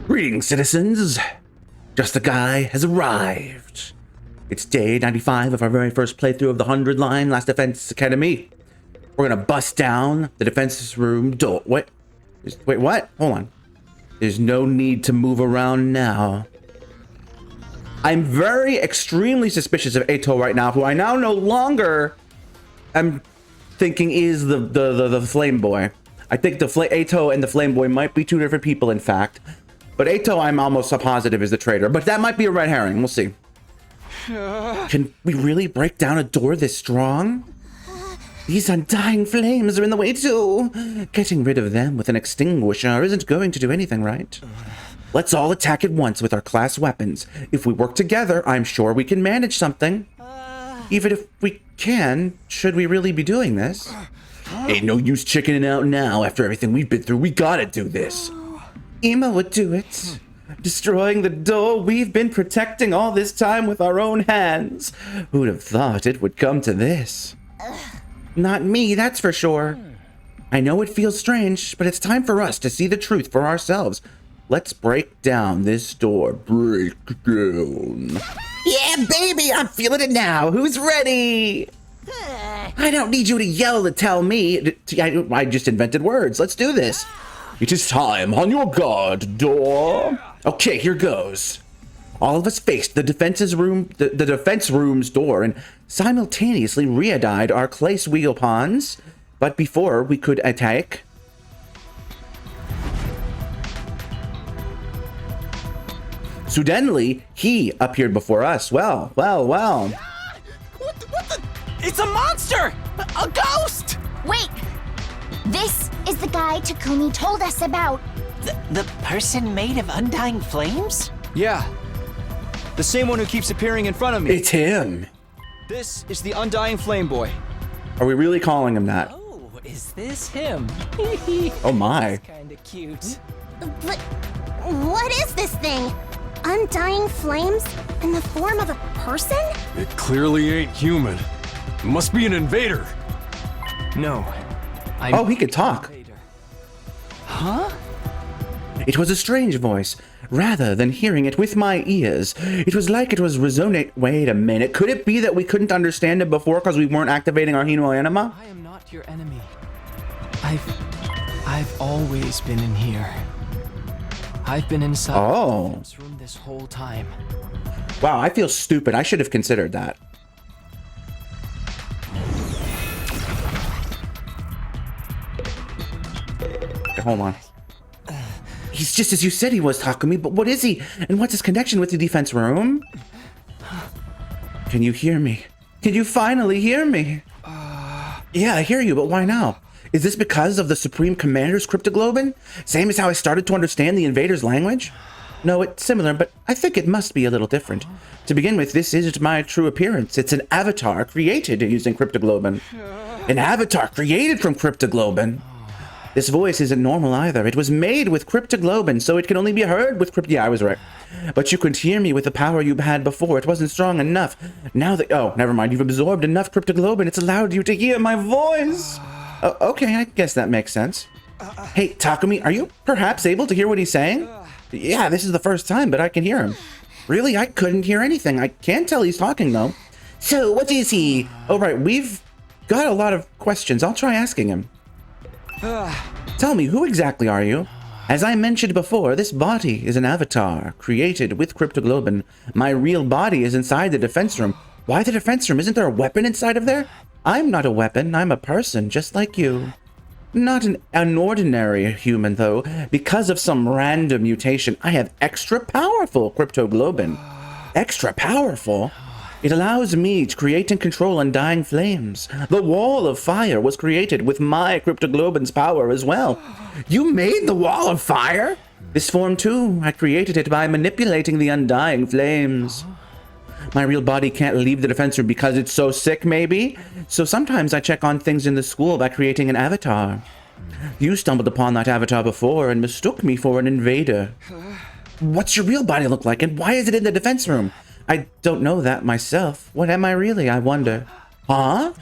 Greetings, citizens. Justiguy has arrived. It's day 95 of our very first playthrough of the 100 line Last Defense Academy. We're gonna bust down the defense room door. Wait, what? Hold on. There's no need to move around now. I'm extremely suspicious of Ato right now, who I now no longer am thinking is the flame boy. I think Ato and the flame boy might be two different people, in fact. But Ato, I'm almost positive, is the traitor. But that might be a red herring. We'll see. Can we really break down a door this strong? These undying flames are in the way too. Getting rid of them with an extinguisher isn't going to do anything, right? Let's all attack at once with our class weapons. If we work together, I'm sure we can manage something. Even if we can, should we really be doing this? Ain't no use chickening out now after everything we've been through. We gotta do this. Ema would do it. Destroying the door we've been protecting all this time with our own hands. Who'd have thought it would come to this? Not me, that's for sure. I know it feels strange, but it's time for us to see the truth for ourselves. Let's break down this door. Break down. Yeah, baby, I'm feeling it now. Who's ready? I don't need you to yell to tell me. I just invented words. Let's do this. It is time. On your guard, door. Okay, here goes. All of us faced the defense room's door and simultaneously re-dyed our clay wheel pawns. But before we could attack, suddenly he appeared before us. Well. What the? It's a monster! A ghost! Wait! This is the guy Takumi told us about. The person made of undying flames? Yeah. The same one who keeps appearing in front of me. It's him. This is the Undying Flame Boy. Are we really calling him that? Oh, is this him? Oh my. Kinda cute. But what is this thing? Undying flames in the form of a person? It clearly ain't human. It must be an invader. No. Oh, he could talk. Huh? It was a strange voice. Rather than hearing it with my ears, it was like it was resonate. Wait a minute. Could it be that we couldn't understand it before because we weren't activating our Hino anima? I am not your enemy. I've always been in here. I've been inside this room this whole time. Wow, I feel stupid. I should have considered that. Okay, hold on. He's just as you said he was, Takumi, but what is he? And what's his connection with the defense room? Can you hear me? Can you finally hear me? Yeah, I hear you, but why now? Is this because of the Supreme Commander's cryptoglobin? Same as how I started to understand the invader's language? No, it's similar, but I think it must be a little different. To begin with, this isn't my true appearance. It's an avatar created using cryptoglobin. An avatar created from cryptoglobin. This voice isn't normal either. It was made with cryptoglobin, so it can only be heard with Yeah, I was right. But you could hear me with the power you had before. It wasn't strong enough. Now that... Oh, never mind. You've absorbed enough cryptoglobin. It's allowed you to hear my voice. Okay, I guess that makes sense. Hey, Takumi, are you perhaps able to hear what he's saying? Yeah, this is the first time, but I can hear him. Really, I couldn't hear anything. I can't tell he's talking, though. So, what is he? Oh, right, we've got a lot of questions. I'll try asking him. Tell me, who exactly are you? As I mentioned before, this body is an avatar created with cryptoglobin. My real body is inside the defense room. Why the defense room? Isn't there a weapon inside of there? I'm not a weapon. I'm a person, just like you. Not an ordinary human, though. Because of some random mutation, I have extra powerful cryptoglobin. Extra powerful? It allows me to create and control undying flames. The wall of fire was created with my cryptoglobin's power as well. You made the wall of fire? This form too, I created it by manipulating the undying flames. My real body can't leave the defense room because it's so sick, maybe? So sometimes I check on things in the school by creating an avatar. You stumbled upon that avatar before and mistook me for an invader. What's your real body look like, and why is it in the defense room? I don't know that myself. What am I really, I wonder? Huh?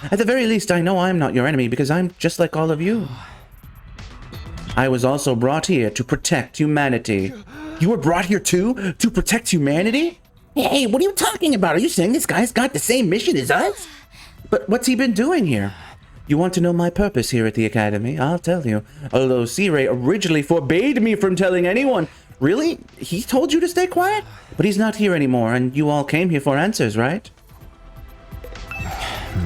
At the very least, I know I'm not your enemy because I'm just like all of you. I was also brought here to protect humanity. You were brought here too? To protect humanity? Hey, what are you talking about? Are you saying this guy's got the same mission as us? But what's he been doing here? You want to know my purpose here at the Academy? I'll tell you. Although C-Ray originally forbade me from telling anyone. Really? He told you to stay quiet? But he's not here anymore, and you all came here for answers, right?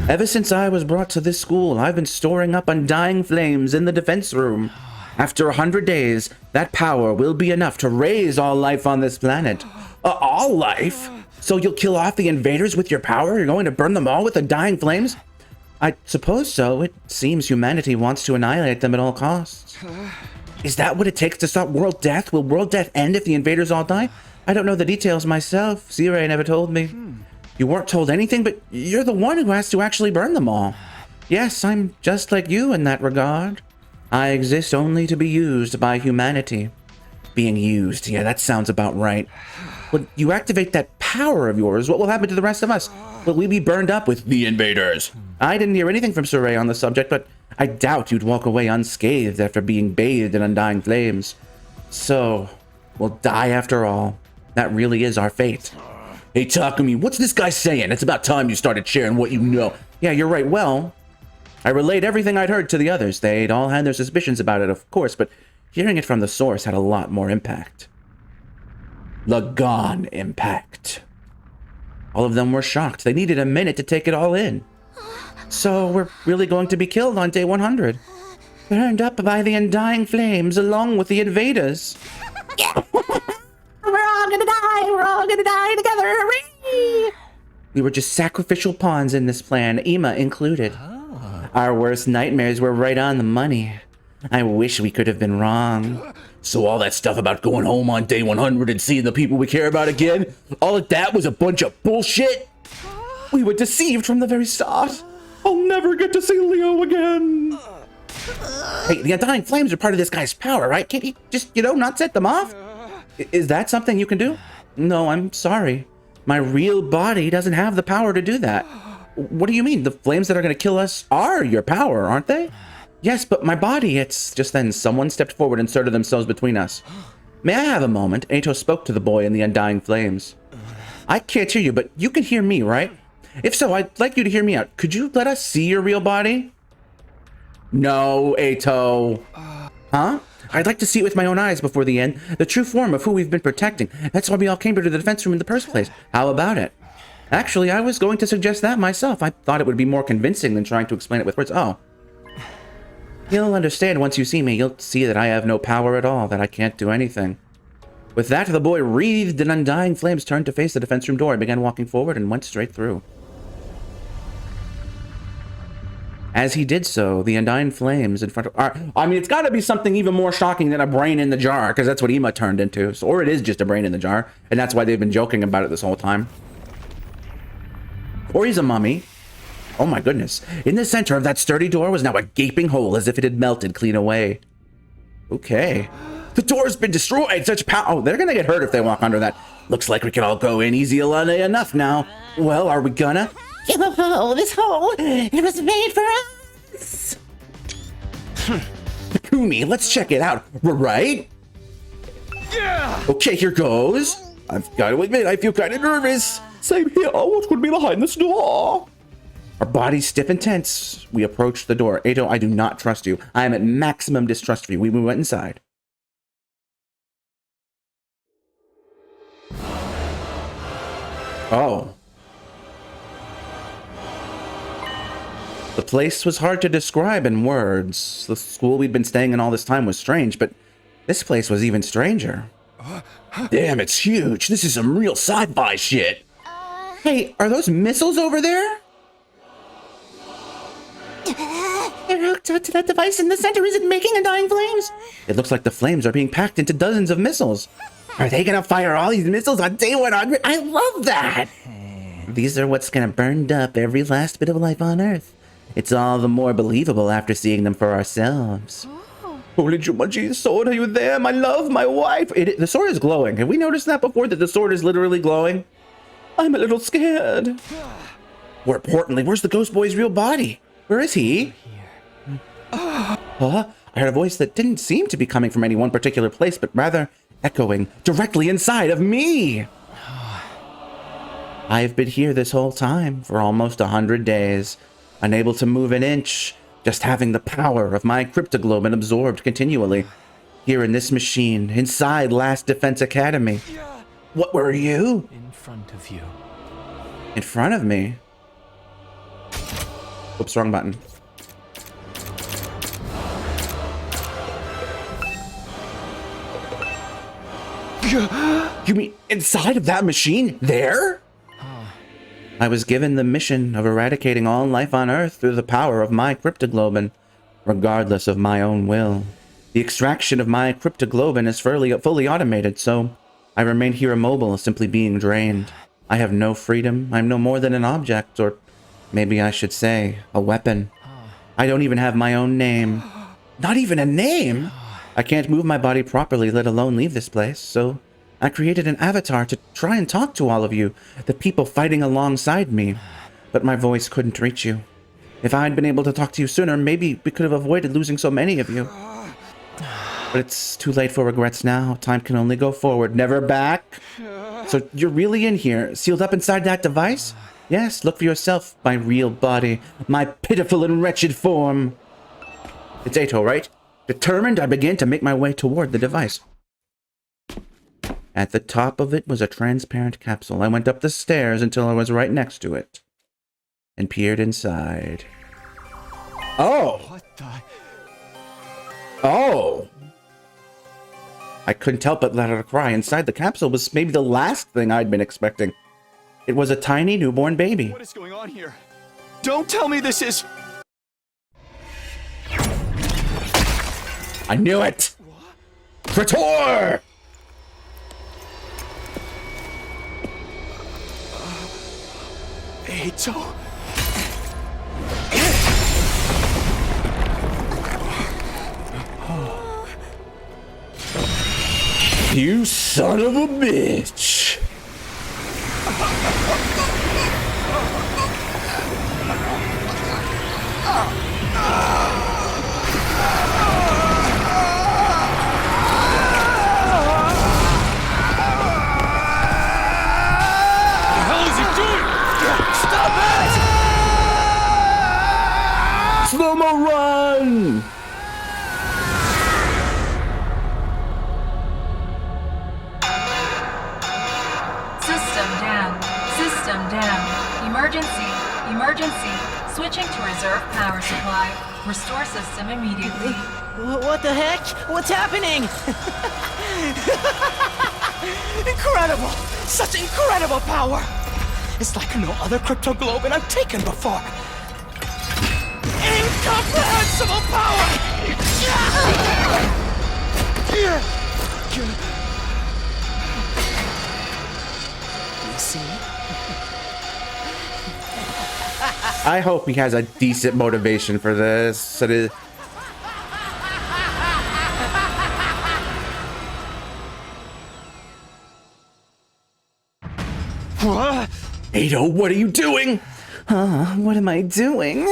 Ever since I was brought to this school, I've been storing up undying flames in the defense room. After 100 days, that power will be enough to raise all life on this planet. All life? So you'll kill off the invaders with your power? You're going to burn them all with undying flames? I suppose so. It seems humanity wants to annihilate them at all costs. Is that what it takes to stop world death? Will world death end if the invaders all die? I don't know the details myself. C-Ray never told me. You weren't told anything, but you're the one who has to actually burn them all. Yes, I'm just like you in that regard. I exist only to be used by humanity. Being used, yeah, that sounds about right. When you activate that power of yours, what will happen to the rest of us? Will we be burned up with the invaders? I didn't hear anything from Sir Ray on the subject, but I doubt you'd walk away unscathed after being bathed in undying flames. So, we'll die after all. That really is our fate. Hey, Takumi, what's this guy saying? It's about time you started sharing what you know. Yeah, you're right. Well, I relayed everything I'd heard to the others. They'd all had their suspicions about it, of course, but hearing it from the source had a lot more impact. Lagan impact. All of them were shocked. They needed a minute to take it all in. So we're really going to be killed on day 100. Burned up by the undying flames along with the invaders. We're all gonna die! We're all gonna die together! Hooray! We were just sacrificial pawns in this plan, Ima included. Our worst nightmares were right on the money. I wish we could have been wrong. So all that stuff about going home on day 100 and seeing the people we care about again, all of that was a bunch of bullshit? We were deceived from the very start. I'll never get to see Leo again. Hey, the undying flames are part of this guy's power, right? Can't he just, not set them off? Is that something you can do? No, I'm sorry. My real body doesn't have the power to do that. What do you mean? The flames that are going to kill us are your power, aren't they? Yes, but my body, it's just then someone stepped forward and inserted themselves between us. May I have a moment? Ato spoke to the boy in the undying flames. I can't hear you, but you can hear me, right? If so, I'd like you to hear me out. Could you let us see your real body? No, Ato. Huh? I'd like to see it with my own eyes before the end. The true form of who we've been protecting. That's why we all came to the defense room in the first place. How about it? Actually, I was going to suggest that myself. I thought it would be more convincing than trying to explain it with words. Oh. You'll understand once you see me. You'll see that I have no power at all, that I can't do anything. With that, the boy wreathed in undying flames, turned to face the defense room door, and began walking forward and went straight through. As he did so, the undying flames in front of... I mean, it's got to be something even more shocking than a brain in the jar, because that's what Ima turned into. So, or it is just a brain in the jar, and that's why they've been joking about it this whole time. Or he's a mummy. Oh my goodness. In the center of that sturdy door was now a gaping hole, as if it had melted clean away. Okay. The door's been destroyed! Such power... Oh, they're gonna get hurt if they walk under that. Looks like we can all go in easy enough now. Well, are we gonna... Oh, this hole, it was made for us. Takumi, let's check it out, right? Yeah. Okay, here goes. I've got to admit, I feel kind of nervous. Same here. What could be behind this door? Our bodies stiff and tense. We approach the door. Ato, I do not trust you. I am at maximum distrust for you. We went inside. Oh. The place was hard to describe in words. The school we'd been staying in all this time was strange, but this place was even stranger. Damn, it's huge. This is some real sci-fi shit. Hey, are those missiles over there? They're hooked up to that device in the center. Is it making undying flames? It looks like the flames are being packed into dozens of missiles. Are they gonna fire all these missiles on day 100? I love that! These are what's gonna burn up every last bit of life on Earth. It's all the more believable after seeing them for ourselves. Holy Jumanji, sword, are you there? My love, my wife. The sword is glowing. Have we noticed that before, that the sword is literally glowing? I'm a little scared. More importantly, where's the ghost boy's real body? Where is he? Huh? I heard a voice that didn't seem to be coming from any one particular place, but rather echoing directly inside of me. I've been here this whole time for almost 100 days, unable to move an inch, just having the power of my cryptoglobin absorbed continually. Here in this machine, inside Last Defense Academy. What were you? In front of you. In front of me? Oops, wrong button. You mean inside of that machine? There? I was given the mission of eradicating all life on Earth through the power of my cryptoglobin, regardless of my own will. The extraction of my cryptoglobin is fully automated, so I remain here immobile, simply being drained. I have no freedom. I'm no more than an object, or maybe I should say, a weapon. I don't even have my own name. Not even a name? I can't move my body properly, let alone leave this place, so I created an avatar to try and talk to all of you, the people fighting alongside me. But my voice couldn't reach you. If I had been able to talk to you sooner, maybe we could have avoided losing so many of you. But it's too late for regrets now. Time can only go forward, never back. So you're really in here, sealed up inside that device? Yes, look for yourself, my real body, my pitiful and wretched form. It's Ato, right? Determined, I began to make my way toward the device. At the top of it was a transparent capsule. I went up the stairs until I was right next to it and peered inside. Oh! What the? Oh! I couldn't help but let out a cry. Inside the capsule was maybe the last thing I'd been expecting. It was a tiny newborn baby. What is going on here? Don't tell me this is... I knew it! Praetor! Ato? You son of a bitch! Slow-mo run! System down. System down. Emergency. Emergency. Switching to reserve power supply. Restore system immediately. What the heck? What's happening? Incredible! Such incredible power! It's like no other cryptoglobin I've taken before. Incomprehensible power! You see? I hope he has a decent motivation for this. What? Ato, what are you doing? What am I doing?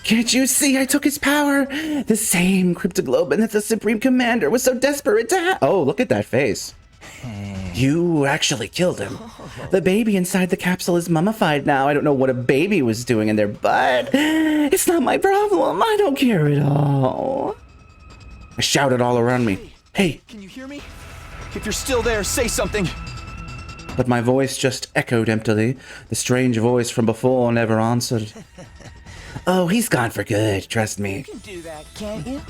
Can't you see I took his power? The same cryptoglobin that the Supreme Commander was so desperate to have. Oh, look at that face. You actually killed him. The baby inside the capsule is mummified now. I don't know what a baby was doing in there, but it's not my problem. I don't care at all. I shouted all around me. Hey! Can you hear me? If you're still there, say something. But my voice just echoed emptily. The strange voice from before never answered. Oh, he's gone for good, trust me. You can do that, can't you?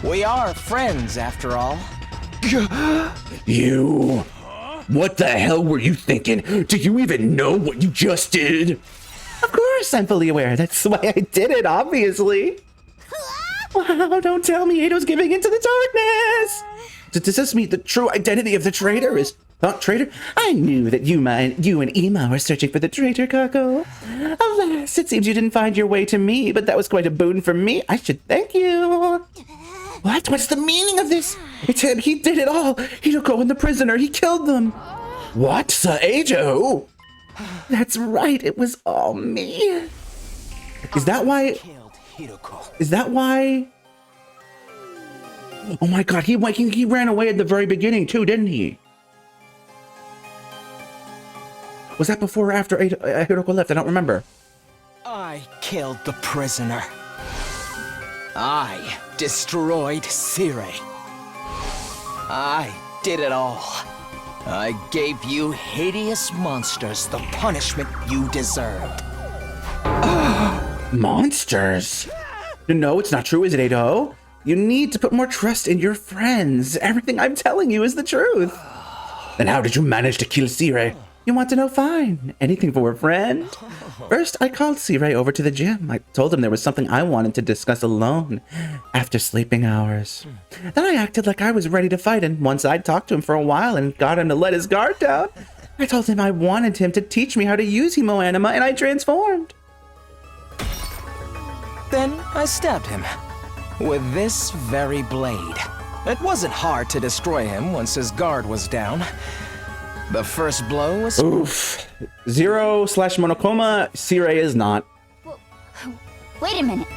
We are friends, after all. You... What the hell were you thinking? Do you even know what you just did? Of course, I'm fully aware. That's why I did it, obviously. Wow, don't tell me Ato's giving into the darkness. Does this mean the true identity of the traitor is not traitor? I knew that you and Ema were searching for the traitor, Kako. Alas, it seems you didn't find your way to me, but that was quite a boon for me. I should thank you. What? What's the meaning of this? It's him. He did it all. Hiroko and the prisoner. He killed them. What? Saejo? That's right. It was all me. Is that why? Killed Hiroko. Is that why Oh my god, he ran away at the very beginning too, didn't he? Was that before or after Hiroko left? I don't remember. I killed the prisoner. I destroyed Sire. I did it all. I gave you hideous monsters the punishment you deserved. Monsters? No, it's not true, is it, Edo? You need to put more trust in your friends. Everything I'm telling you is the truth. Then how did you manage to kill Sire? You want to know? Fine. Anything for a friend. First, I called Sire over to the gym. I told him there was something I wanted to discuss alone after sleeping hours. Then I acted like I was ready to fight, and once I'd talked to him for a while and got him to let his guard down, I told him I wanted him to teach me how to use Hemo Anima, and I transformed. Then I stabbed him with this very blade. It wasn't hard to destroy him once his guard was down. The first blow was... Oof. Zero/Monokoma, Sire is not. Well, wait a minute.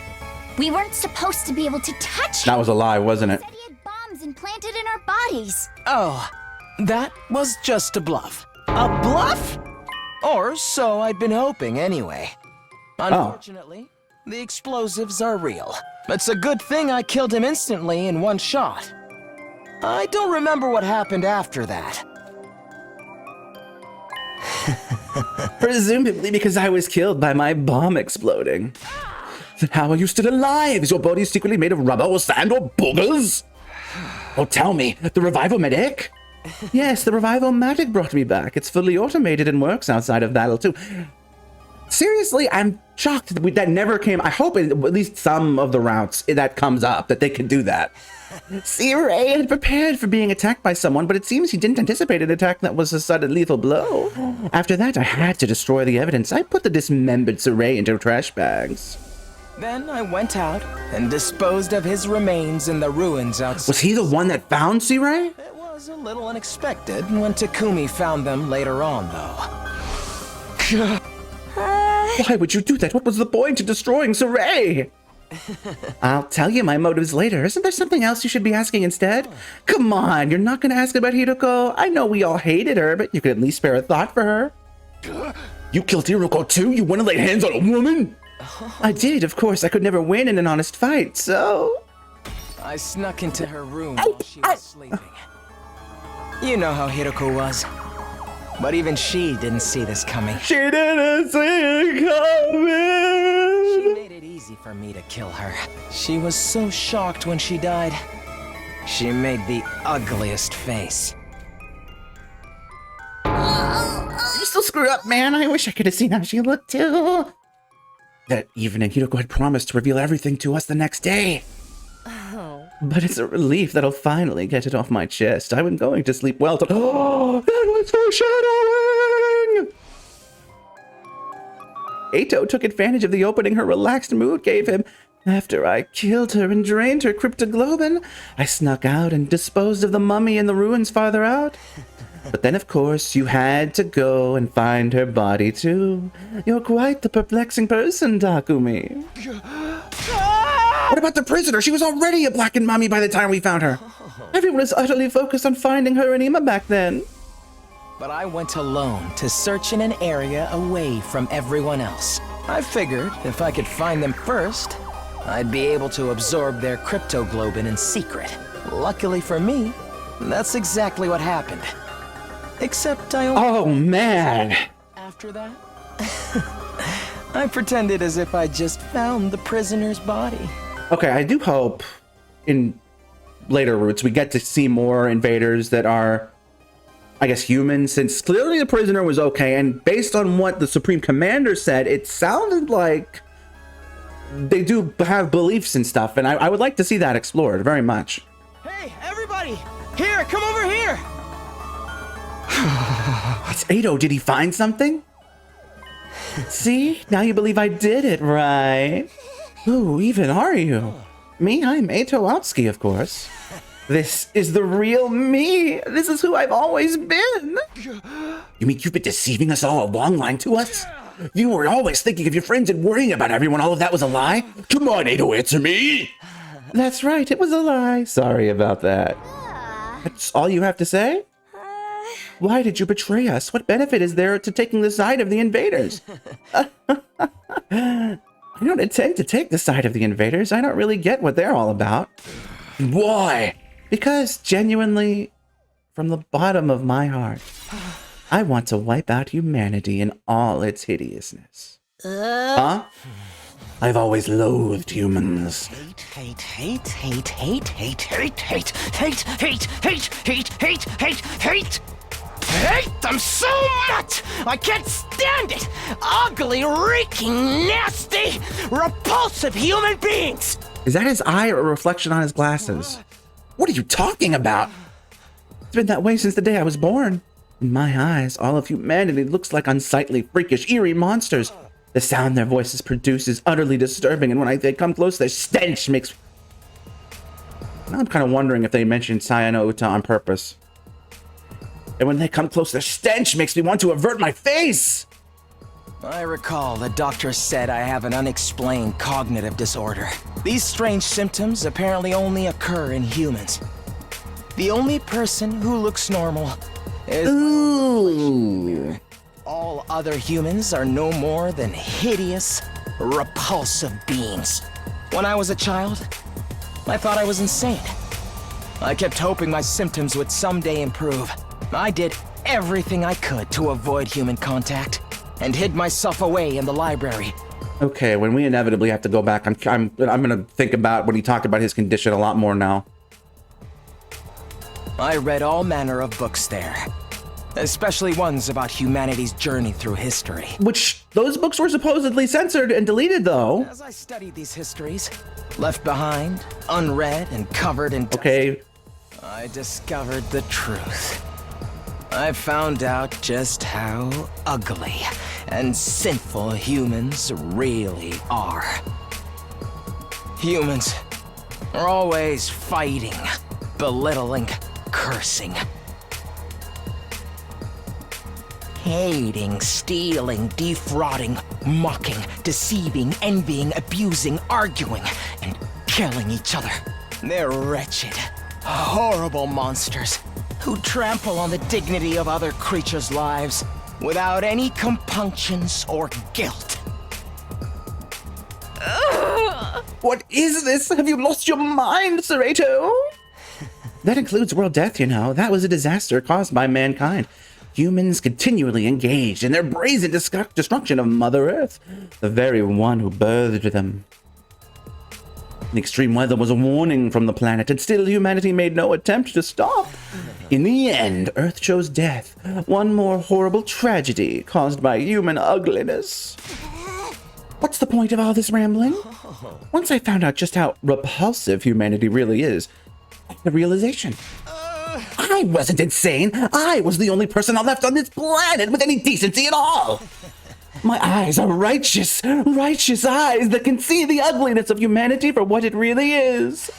We weren't supposed to be able to touch him. That was a lie, wasn't it? He said he had bombs implanted in our bodies. Oh, that was just a bluff. A bluff? Or so I'd been hoping anyway. Unfortunately, the explosives are real. It's a good thing I killed him instantly in one shot. I don't remember what happened after that. Presumably because I was killed by my bomb exploding. Then how are you still alive? Is your body secretly made of rubber or sand or boogers? Oh, tell me, the Revival-Medic? Yes, the Revival-Medic brought me back. It's fully automated and works outside of battle, too. Seriously, I'm shocked that never came. I hope at least some of the routes that comes up, that they can do that. Sire had prepared for being attacked by someone, but it seems he didn't anticipate an attack that was a sudden lethal blow. After that, I had to destroy the evidence. I put the dismembered Sire into trash bags. Then I went out and disposed of his remains in the ruins outside. Was he the one that found Sire? It was a little unexpected when Takumi found them later on, though. Why would you do that? What was the point of destroying Sire? I'll tell you my motives later. Isn't there something else you should be asking instead? Come on, you're not going to ask about Hiroko. I know we all hated her, but you could at least spare a thought for her. You killed Hiroko too? You went and laid hands on a woman? I did, of course. I could never win in an honest fight, so... I snuck into her room while she was sleeping. You know how Hiroko was. But even she didn't see this coming. She didn't see it coming! She made it easy for me to kill her. She was so shocked when she died. She made the ugliest face. You still screw up, man. I wish I could have seen how she looked, too. That evening, Hiroko had promised to reveal everything to us the next day. But it's a relief that I'll finally get it off my chest. I was going to sleep well. Oh, that was foreshadowing! Eito took advantage of the opening her relaxed mood gave him. After I killed her and drained her cryptoglobin, I snuck out and disposed of the mummy in the ruins farther out. But then, of course, you had to go and find her body, too. You're quite the perplexing person, Takumi. What about the prisoner? She was already a blackened mummy by the time we found her. Everyone was utterly focused on finding her and Ima back then. But I went alone to search in an area away from everyone else. I figured if I could find them first, I'd be able to absorb their cryptoglobin in secret. Luckily for me, that's exactly what happened. Except I only... Oh, man. After that, I pretended as if I just found the prisoner's body. Okay, I do hope in later routes we get to see more invaders that are, I guess, human, since clearly the prisoner was okay, and based on what the Supreme Commander said, it sounded like they do have beliefs and stuff, and I would like to see that explored very much. Hey, everybody! Here, come over here! It's Eito. Did he find something? See? Now you believe I did it, right? Who even are you? Me? I'm Eito Otsuki, of course. This is the real me. This is who I've always been. You mean you've been deceiving us all along, lying to us? You were always thinking of your friends and worrying about everyone. All of that was a lie? Come on, Eito, answer me. That's right, it was a lie. Sorry about that. That's all you have to say? Why did you betray us? What benefit is there to taking the side of the invaders? I don't intend to take the side of the invaders. I don't really get what they're all about. Why? Because genuinely, from the bottom of my heart, I want to wipe out humanity in all its hideousness. Huh? I've always loathed humans. Hate them so much! I can't stand it! Ugly, reeking, nasty, repulsive human beings! Is that his eye or a reflection on his glasses? What are you talking about? It's been that way since the day I was born. In my eyes, all of humanity looks like unsightly, freakish, eerie monsters. The sound their voices produce is utterly disturbing, and when they come close, their stench makes... Now I'm kind of wondering if they mentioned Sayano Uta on purpose. And when they come close, their stench makes me want to avert my face! I recall the doctor said I have an unexplained cognitive disorder. These strange symptoms apparently only occur in humans. The only person who looks normal is... Ooh. All other humans are no more than hideous, repulsive beings. When I was a child, I thought I was insane. I kept hoping my symptoms would someday improve. I did everything I could to avoid human contact, and hid myself away in the library. Okay, when we inevitably have to go back, I'm gonna think about when he talked about his condition a lot more now. I read all manner of books there, especially ones about humanity's journey through history. Which, those books were supposedly censored and deleted, though. As I studied these histories, left behind, unread, and covered in dust, Okay. I discovered the truth. I found out just how ugly and sinful humans really are. Humans are always fighting, belittling, cursing. Hating, stealing, defrauding, mocking, deceiving, envying, abusing, arguing, and killing each other. They're wretched, horrible monsters who trample on the dignity of other creatures' lives without any compunctions or guilt. What is this? Have you lost your mind, Serrato? That includes world death, you know. That was a disaster caused by mankind. Humans continually engaged in their brazen destruction of Mother Earth, the very one who birthed them. The extreme weather was a warning from the planet, and still humanity made no attempt to stop. In the end, Earth chose death. One more horrible tragedy caused by human ugliness. What's the point of all this rambling? Once I found out just how repulsive humanity really is, I had a realization. I wasn't insane. I was the only person left on this planet with any decency at all. My eyes are righteous eyes that can see the ugliness of humanity for what it really is.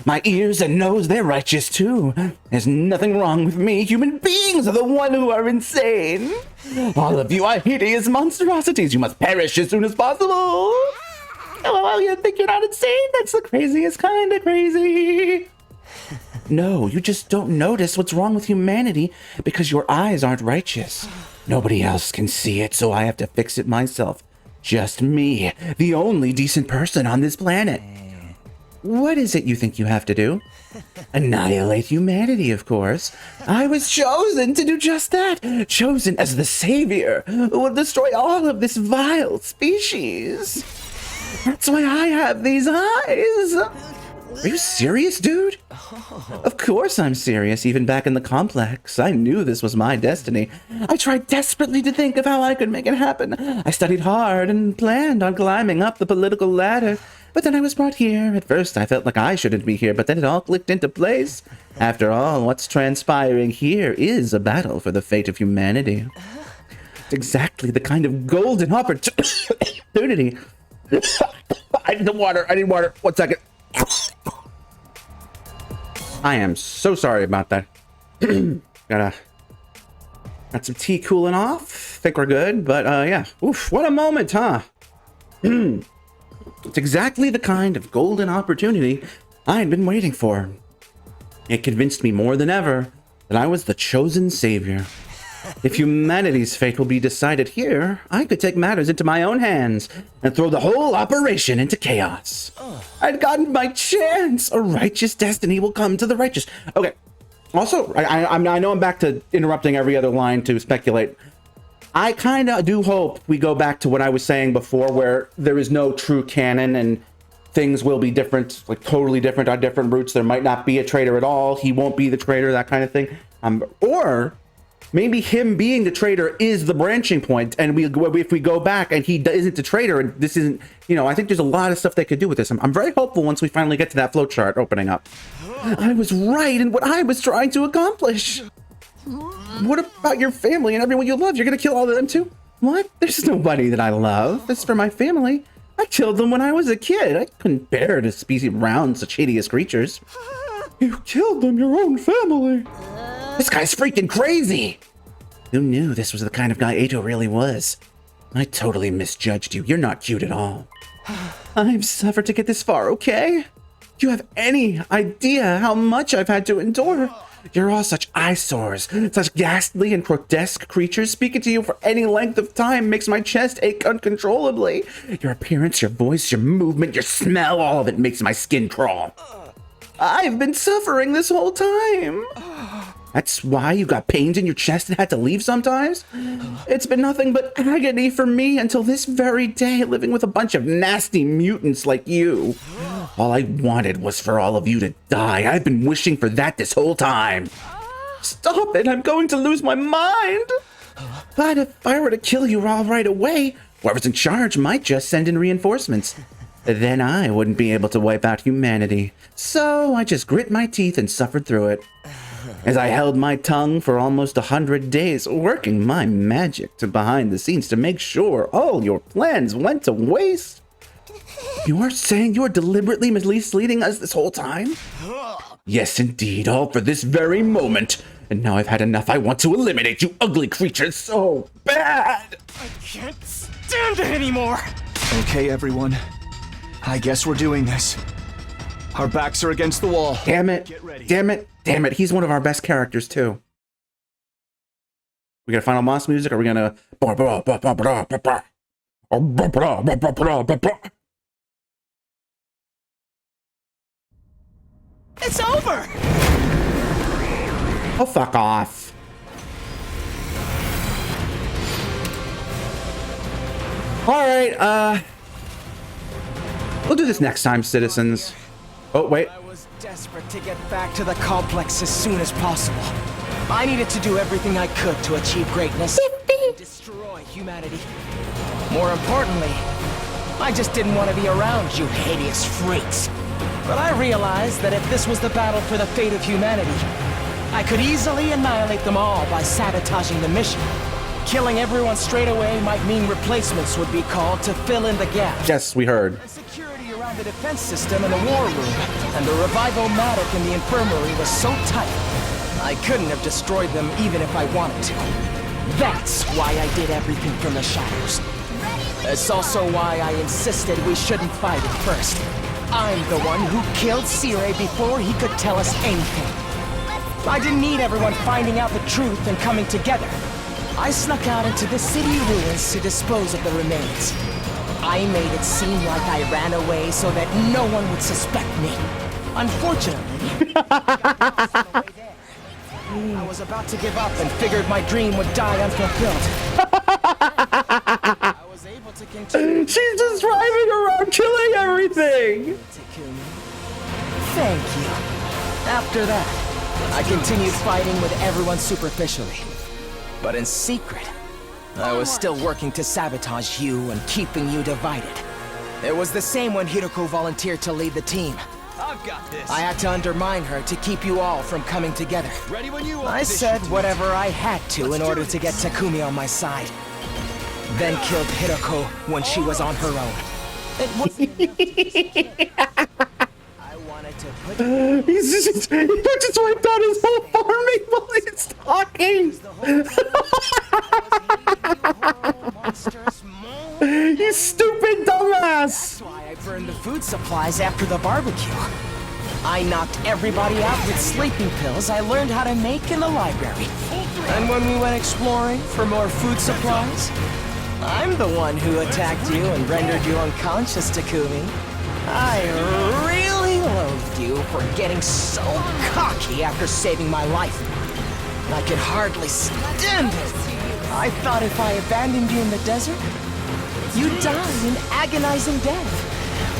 My ears and nose, they're righteous too. There's nothing wrong with me. Human beings are the one who are insane. All of you are hideous monstrosities. You must perish as soon as possible. Oh, you think you're not insane? That's the craziest kind of crazy. No, you just don't notice what's wrong with humanity because your eyes aren't righteous. Nobody else can see it, so I have to fix it myself. Just me, the only decent person on this planet. What is it you think you have to do? Annihilate humanity, of course. I was chosen to do just that. Chosen as the savior who will destroy all of this vile species. That's why I have these eyes. Are you serious, dude? Of course I'm serious. Even back in the complex, I knew this was my destiny. I tried desperately to think of how I could make it happen. I studied hard and planned on climbing up the political ladder. But then I was brought here. At first, I felt like I shouldn't be here, but then it all clicked into place. After all, what's transpiring here is a battle for the fate of humanity. It's exactly the kind of golden opportunity. I need water. 1 second. I am so sorry about that. Got some tea cooling off. Think we're good, but yeah. Oof, what a moment, huh? It's exactly the kind of golden opportunity I'd been waiting for. It convinced me more than ever that I was the chosen savior. If humanity's fate will be decided here, I could take matters into my own hands and throw the whole operation into chaos. I'd gotten my chance. A righteous destiny will come to the righteous. Okay. Also, I know I'm back to interrupting every other line to speculate. I kind of do hope we go back to what I was saying before, where there is no true canon and things will be different, like totally different on different routes. There might not be a traitor at all. He won't be the traitor, that kind of thing. Or maybe him being the traitor is the branching point, and if we go back and he isn't the traitor, and this isn't, you know, I think there's a lot of stuff they could do with this. I'm very hopeful once we finally get to that flowchart opening up. I was right in what I was trying to accomplish. What about your family and everyone you love? You're gonna kill all of them too? What? There's nobody that I love. It's for my family. I killed them when I was a kid. I couldn't bear to be around such hideous creatures. You killed them, your own family. This guy's freaking crazy. Who knew this was the kind of guy Eito really was? I totally misjudged you. You're not cute at all. I've suffered to get this far, okay? Do you have any idea how much I've had to endure? You're all such eyesores, such ghastly and grotesque creatures. Speaking to you for any length of time makes my chest ache uncontrollably. Your appearance, your voice, your movement, your smell, all of it makes my skin crawl. I've been suffering this whole time. That's why you got pains in your chest and had to leave sometimes? It's been nothing but agony for me until this very day, living with a bunch of nasty mutants like you. All I wanted was for all of you to die. I've been wishing for that this whole time. Stop it, I'm going to lose my mind. But if I were to kill you all right away, whoever's in charge might just send in reinforcements. Then I wouldn't be able to wipe out humanity. So I just grit my teeth and suffered through it. As I held my tongue for almost 100 days, working my magic to behind the scenes to make sure all your plans went to waste. You are saying you are deliberately misleading us this whole time? Yes, indeed, all for this very moment. And now I've had enough. I want to eliminate you ugly creatures so bad. I can't stand it anymore. Okay, everyone. I guess we're doing this. Our backs are against the wall. Damn it. Get ready. Damn it. Damn it. He's one of our best characters, too. We got final boss music, or are we gonna... It's over! Oh, fuck off. Alright, we'll do this next time, citizens. Oh, wait. I was desperate to get back to the complex as soon as possible. I needed to do everything I could to achieve greatness and destroy humanity. More importantly, I just didn't want to be around you hideous freaks. But I realized that if this was the battle for the fate of humanity, I could easily annihilate them all by sabotaging the mission. Killing everyone straight away might mean replacements would be called to fill in the gaps. Yes, we heard. And security around the defense system in the war room and the revival-matic in the infirmary was so tight, I couldn't have destroyed them even if I wanted to. That's why I did everything from the shadows. It's also why I insisted we shouldn't fight at first. I'm the one who killed Sire before he could tell us anything. I didn't need everyone finding out the truth and coming together. I snuck out into the city ruins to dispose of the remains. I made it seem like I ran away so that no one would suspect me. Unfortunately, I was about to give up and figured my dream would die unfulfilled. I was able to continue. She's just driving around killing everything. Thank you. After that, I continued fighting with everyone superficially. But in secret, I was still working to sabotage you and keeping you divided. It was the same when Hiroko volunteered to lead the team. I've got this. I had to undermine her to keep you all from coming together. Ready when you are. I said whatever I had to in order to get Takumi on my side. Then killed Hiroko when she was on her own. It wasn't I wanted to put He just wiped out his whole army while he's talking. You stupid dumbass. That's why I burned the food supplies after the barbecue. I knocked everybody out with sleeping pills I learned how to make in the library. And when we went exploring for more food supplies, I'm the one who attacked you and rendered you unconscious, Takumi. I really loathed you for getting so cocky after saving my life. I could hardly stand it. I thought if I abandoned you in the desert, you'd die an agonizing death,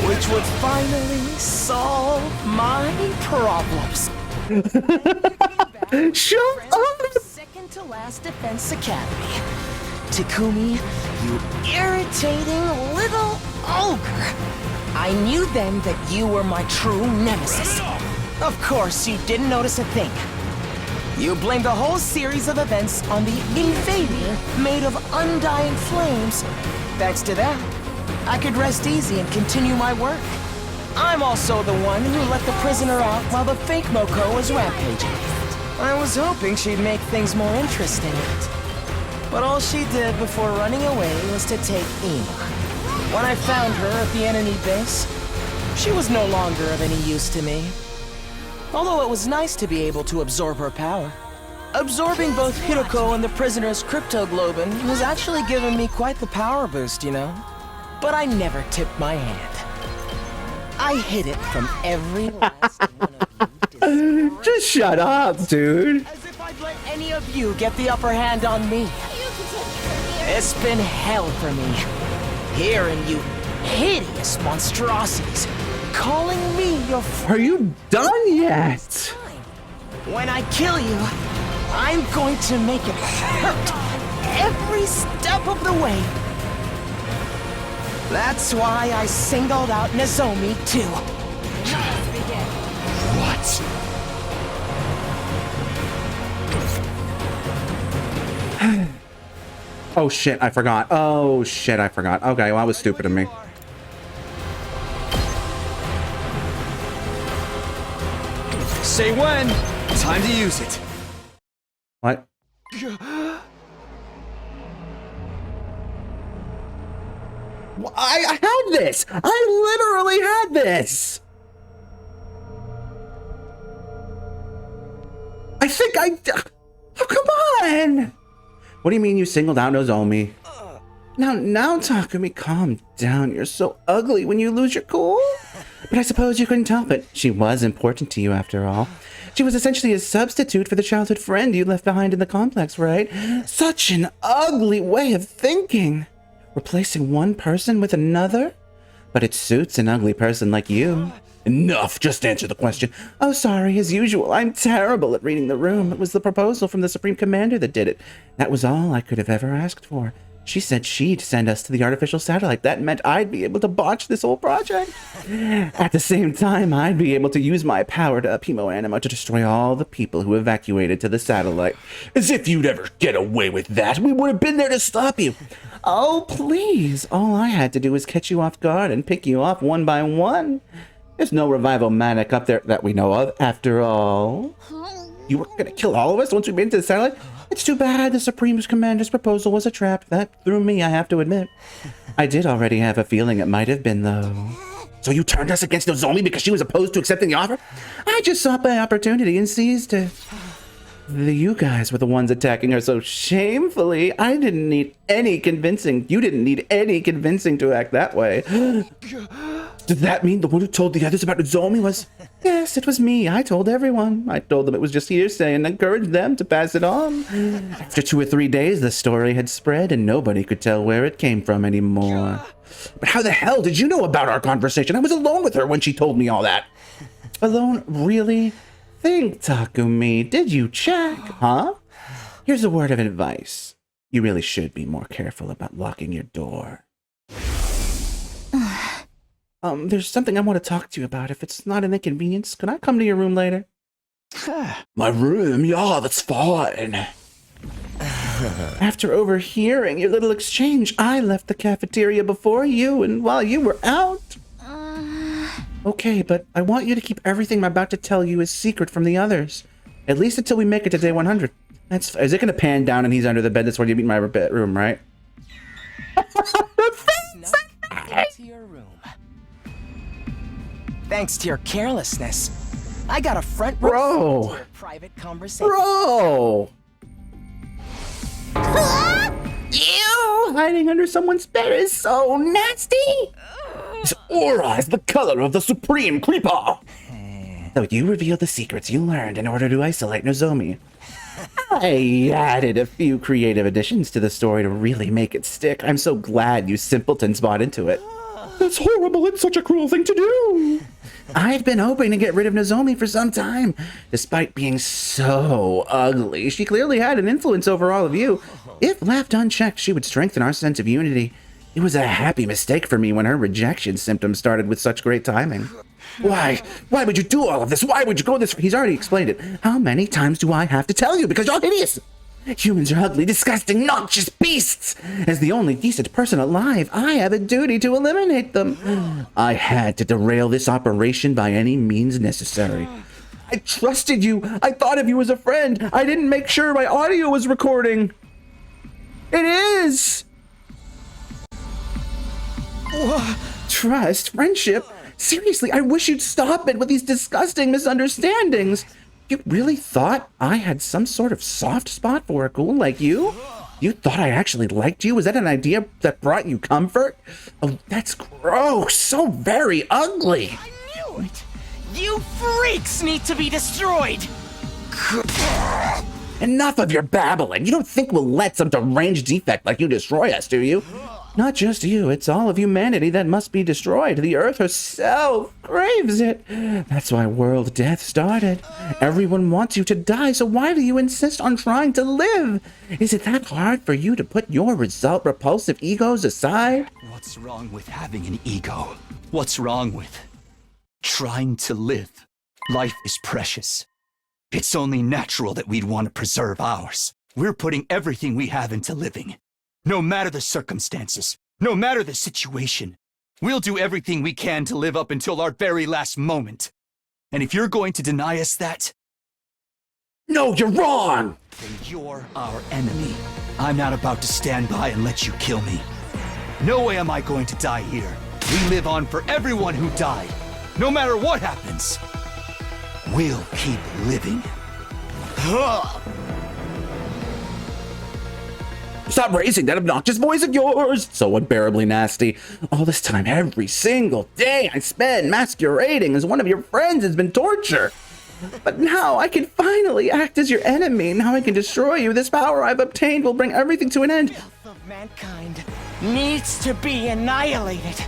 which would finally solve my problems. Shut up! Second to last Defense Academy. Takumi, you irritating little ogre. I knew then that you were my true nemesis. Of course, you didn't notice a thing. You blamed the whole series of events on the invader made of undying flames. Thanks to that, I could rest easy and continue my work. I'm also the one who let the prisoner out while the fake Moko was rampaging. I was hoping she'd make things more interesting. But all she did before running away was to take Ina. When I found her at the enemy base, she was no longer of any use to me. Although it was nice to be able to absorb her power. Absorbing both Hiroko and the prisoner's cryptoglobin has actually given me quite the power boost, you know? But I never tipped my hand. I hid it from every last one of you. Just shut up, dude. As if I'd let any of you get the upper hand on me. It's been hell for me. Hearing you hideous monstrosities calling me your friend. Are you done yet? When I kill you, I'm going to make it hurt every step of the way. That's why I singled out Nozomi too. What? Oh shit, I forgot. Oh shit, I forgot. Okay, well, that was stupid of me. Say when. Time to use it. What? I had this! I literally had this! I think I... Oh, come on! What do you mean you singled out Nozomi? Now, Takumi, calm down. You're so ugly when you lose your cool. But I suppose you couldn't help it. She was important to you, after all. She was essentially a substitute for the childhood friend you left behind in the complex, right? Such an ugly way of thinking. Replacing one person with another? But it suits an ugly person like you. Enough, just answer the question. Oh, sorry, as usual, I'm terrible at reading the room. It was the proposal from the Supreme Commander that did it. That was all I could have ever asked for. She said she'd send us to the artificial satellite. That meant I'd be able to botch this whole project. At the same time, I'd be able to use my power to Upimo Animo to destroy all the people who evacuated to the satellite. As if you'd ever get away with that. We would have been there to stop you. Oh, please. All I had to do was catch you off guard and pick you off one by one. There's no revival manic up there that we know of, after all. You were gonna kill all of us once we made it to the satellite? It's too bad the Supreme Commander's proposal was a trap. That threw me, I have to admit. I did already have a feeling it might have been, though. So you turned us against Nozomi because she was opposed to accepting the offer? I just sought my opportunity and seized it. You guys were the ones attacking her so shamefully. I didn't need any convincing. You didn't need any convincing to act that way. Did that mean the one who told the others about Nozomi was... Yes, it was me. I told everyone. I told them it was just hearsay and encouraged them to pass it on. After 2 or 3 days, the story had spread and nobody could tell where it came from anymore. But how the hell did you know about our conversation? I was alone with her when she told me all that. Alone? Really? Think, Takumi. Did you check? Huh? Here's a word of advice. You really should be more careful about locking your door. There's something I want to talk to you about. If it's not an inconvenience, can I come to your room later? My room? Yeah, that's fine. After overhearing your little exchange, I left the cafeteria before you, and while you were out. Okay, but I want you to keep everything I'm about to tell you a secret from the others. At least until we make it to day 100. Is it going to pan down and he's under the bed? That's where you meet my room, right? To your room. Thanks to your carelessness, I got a front row Bro. seat to a private conversation. Bro! Ew! Hiding under someone's bed is so nasty! His aura is the color of the supreme creeper! So you reveal the secrets you learned in order to isolate Nozomi. I added a few creative additions to the story to really make it stick. I'm so glad you simpletons bought into it. That's horrible and such a cruel thing to do! I've been hoping to get rid of Nozomi for some time. Despite being so ugly, she clearly had an influence over all of you. If left unchecked, she would strengthen our sense of unity. It was a happy mistake for me when her rejection symptoms started with such great timing. Why? Why would you do all of this? Why would you go this? He's already explained it. How many times do I have to tell you? Because you're hideous! Humans are ugly, disgusting, noxious beasts! As the only decent person alive, I have a duty to eliminate them. I had to derail this operation by any means necessary. I trusted you. I thought of you as a friend. I didn't make sure my audio was recording. It is! Trust, friendship. Seriously, I wish you'd stop it with these disgusting misunderstandings. You really thought I had some sort of soft spot for a ghoul like you? You thought I actually liked you? Was that an idea that brought you comfort? Oh, that's gross. So very ugly. I knew it! You freaks need to be destroyed! Enough of your babbling. You don't think we'll let some deranged defect like you destroy us, do you? Not just you, it's all of humanity that must be destroyed. The Earth herself craves it. That's why world death started. Everyone wants you to die, so why do you insist on trying to live? Is it that hard for you to put your repulsive egos aside? What's wrong with having an ego? What's wrong with trying to live? Life is precious. It's only natural that we'd want to preserve ours. We're putting everything we have into living. No matter the circumstances, no matter the situation, we'll do everything we can to live up until our very last moment. And if you're going to deny us that, no, you're wrong! then you're our enemy. I'm not about to stand by and let you kill me. No way am I going to die here. We live on for everyone who died. No matter what happens, we'll keep living. Stop raising that obnoxious voice of yours! So unbearably nasty. All this time, every single day I spend masquerading as one of your friends has been torture. But now I can finally act as your enemy. Now I can destroy you. This power I've obtained will bring everything to an end. The filth of mankind needs to be annihilated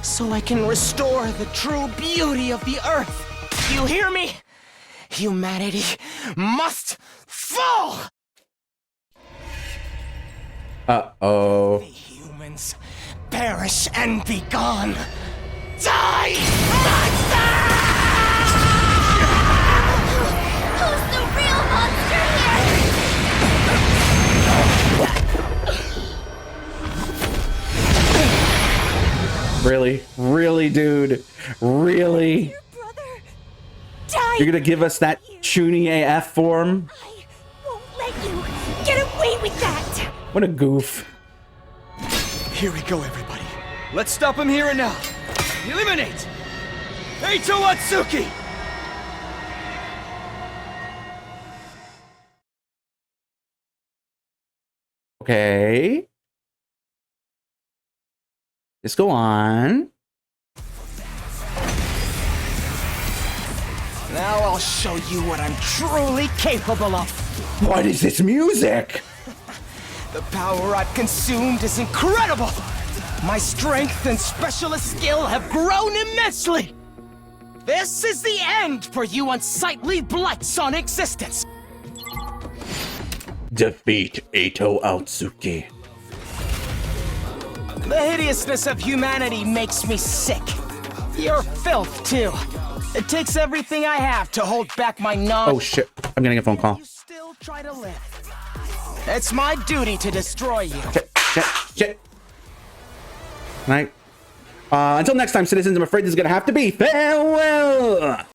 so I can restore the true beauty of the Earth. You hear me? Humanity must fall! Uh-oh. The humans perish and be gone. Die, monster! Who's the real monster here? Really? Really, dude? Really? Your brother died. You're gonna give us that Chuny AF form? I won't let you get away with that. What a goof. Here we go, everybody. Let's stop him here and now. Eliminate! Eito Atsuki! Okay. Let's go on. Now I'll show you what I'm truly capable of. What is this music? The power I've consumed is incredible! My strength and specialist skill have grown immensely! This is the end for you unsightly blights on existence! Defeat Eito Atsuki. The hideousness of humanity makes me sick. You're filth, too. It takes everything I have to hold back my Oh shit, I'm getting a phone call. You still try to live. It's my duty to destroy you. Shit. Right. Until next time, citizens, I'm afraid this is gonna have to be farewell!